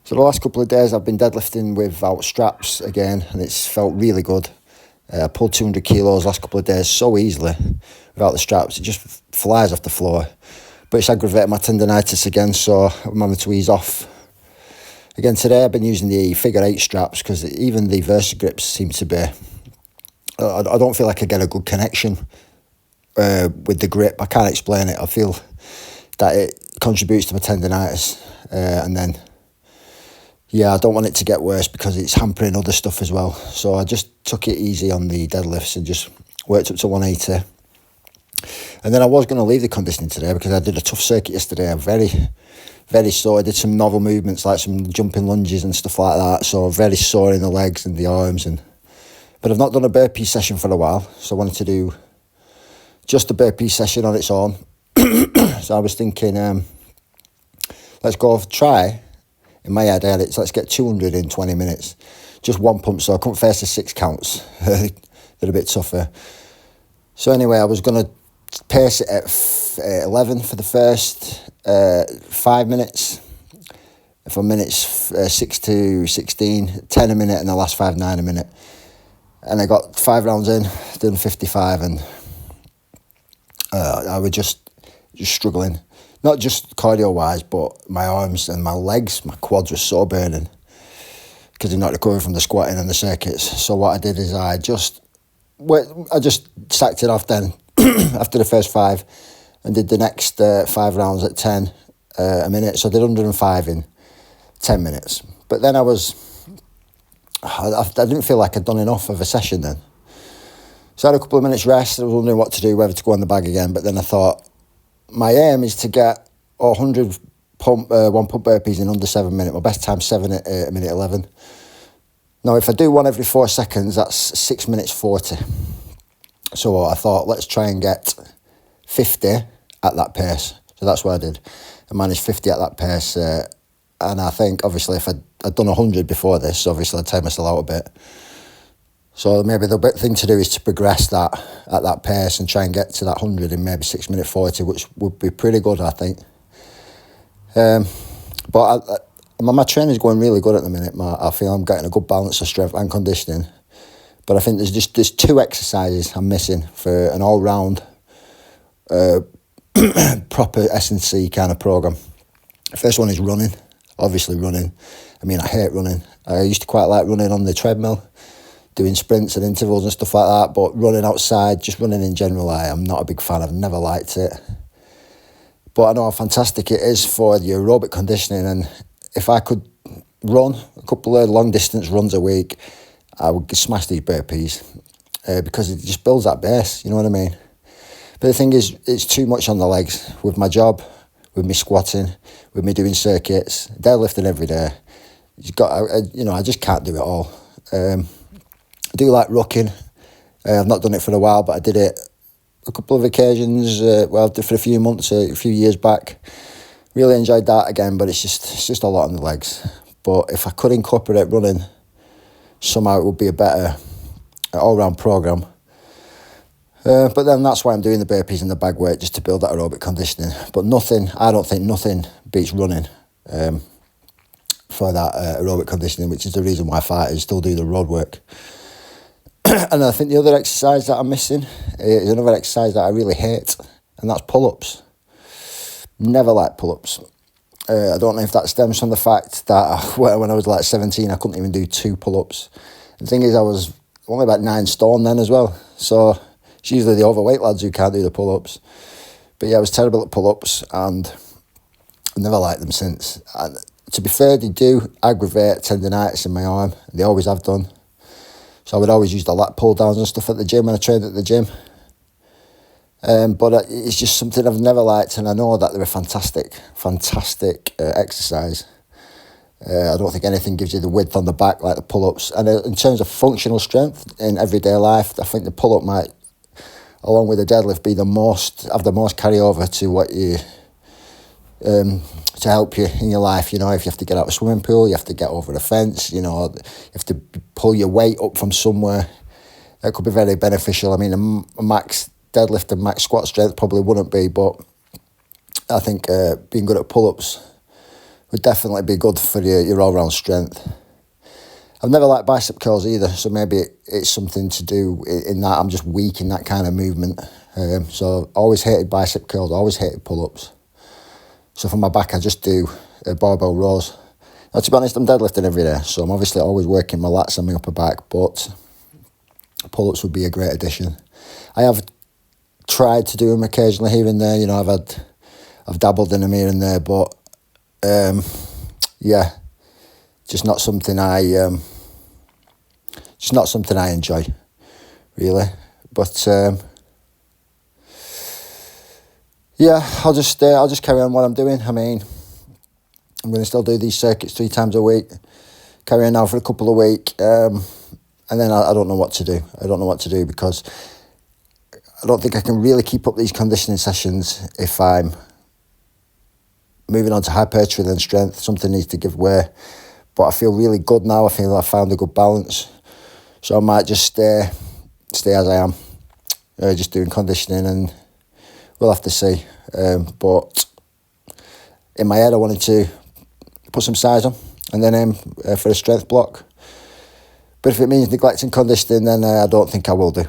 So the last couple of days I've been deadlifting without straps again, and it's felt really good. I pulled 200 kilos last couple of days so easily without the straps. It just flies off the floor. But it's aggravated my tendonitis again, so I'm having to ease off. Again today I've been using the figure 8 straps because even the Versa grips seem to be... I don't feel like I get a good connection with the grip. I can't explain it. I feel that it contributes to my tendonitis. And then, yeah, I don't want it to get worse because it's hampering other stuff as well. So I just took it easy on the deadlifts and just worked up to 180. And then I was going to leave the conditioning today because I did a tough circuit yesterday. I'm very sore. I did some novel movements like some jumping lunges and stuff like that. So I'm very sore in the legs and the arms. But I've not done a burpee session for a while. So I wanted to do just a burpee session on its own. So I was thinking, let's go try. In my head, I had it, so let's get 200 in 20 minutes. Just one pump, so I couldn't face the 6 counts. They're a bit tougher. So anyway, I was going to pace it at 11 for the first 5 minutes. For minutes 6 to 16, 10 a minute, and the last 5, 9 a minute. And I got 5 rounds in, done 55, and I was just struggling. Not just cardio-wise, but my arms and my legs, my quads were so burning because they're not recovering from the squatting and the circuits. So what I did is I just sacked it off then after the first 5 and did the next 5 rounds at 10 a minute. So I did 105 in 10 minutes. But then I didn't feel like I'd done enough of a session then. So I had a couple of minutes rest. I was wondering what to do, whether to go on the bag again. But then I thought, my aim is to get 100 one pump burpees in under 7 minutes. My best time 7 at a minute 11. Now, if I do one every 4 seconds, that's 6 minutes 40. So I thought, let's try and get 50 at that pace. So that's what I did. I managed 50 at that pace. And I think, obviously, if I'd done 100 before this, obviously I'd take myself out a bit. So maybe the big thing to do is to progress that at that pace and try and get to that 100 in maybe 6 minute 40, which would be pretty good, I think. But my training's going really good at the minute. I feel I'm getting a good balance of strength and conditioning. But I think there's 2 exercises I'm missing for an all-round proper S&C kind of program. The first one is running, obviously running. I mean, I hate running. I used to quite like running on the treadmill, doing sprints and intervals and stuff like that, but running outside, just running in general, I'm not a big fan. I've never liked it. But I know how fantastic it is for the aerobic conditioning, and if I could run a couple of long distance runs a week, I would smash these burpees because it just builds that base, you know what I mean? But the thing is, it's too much on the legs with my job, with me squatting, with me doing circuits, deadlifting every day. I just can't do it all. I do like rucking. I've not done it for a while, but I did it a couple of occasions. I did for a few months, a few years back. Really enjoyed that again, but it's just a lot on the legs. But if I could incorporate running, somehow it would be a better all-round program. But then that's why I'm doing the burpees and the bag weight, just to build that aerobic conditioning. But I don't think nothing beats running for that aerobic conditioning, which is the reason why fighters still do the road work. And I think the other exercise that I'm missing is another exercise that I really hate, and that's pull-ups. Never liked pull-ups. I don't know if that stems from the fact that when I was like 17, I couldn't even do 2 pull-ups. The thing is, I was only about 9 stone then as well. So it's usually the overweight lads who can't do the pull-ups. But yeah, I was terrible at pull-ups, and I've never liked them since. And to be fair, they do aggravate tendonitis in my arm, and they always have done. So I would always use the lat pull downs and stuff at the gym when I trained at the gym. But it's just something I've never liked, and I know that they're a fantastic exercise. I don't think anything gives you the width on the back like the pull-ups. And in terms of functional strength in everyday life, I think the pull-up might, along with the deadlift, have the most carryover to what you to help you in your life. You know, if you have to get out of a swimming pool, you have to get over a fence, you know, you have to pull your weight up from somewhere. That could be very beneficial. I mean, a max deadlift and max squat strength probably wouldn't be, but I think being good at pull-ups would definitely be good for your all-round strength. I've never liked bicep curls either, so maybe it's something to do in that I'm just weak in that kind of movement. So always hated bicep curls, always hated pull-ups. So for my back, I just do barbell rows. Now, to be honest, I'm deadlifting every day, so I'm obviously always working my lats and my upper back, but pull-ups would be a great addition. I have tried to do them occasionally here and there, you know, I've dabbled in them here and there, but yeah, just not something I enjoy, really. But yeah, I'll just carry on what I'm doing. I mean, I'm going to still do these circuits 3 times a week, carry on now for a couple of weeks, and then I don't know what to do. I don't know what to do because I don't think I can really keep up these conditioning sessions if I'm moving on to hypertrophy and strength. Something needs to give way. But I feel really good now. I feel I found a good balance. So I might just stay as I am, just doing conditioning, and we'll have to see. But in my head, I wanted to put some size on and then aim for a strength block. But if it means neglecting conditioning, then I don't think I will do.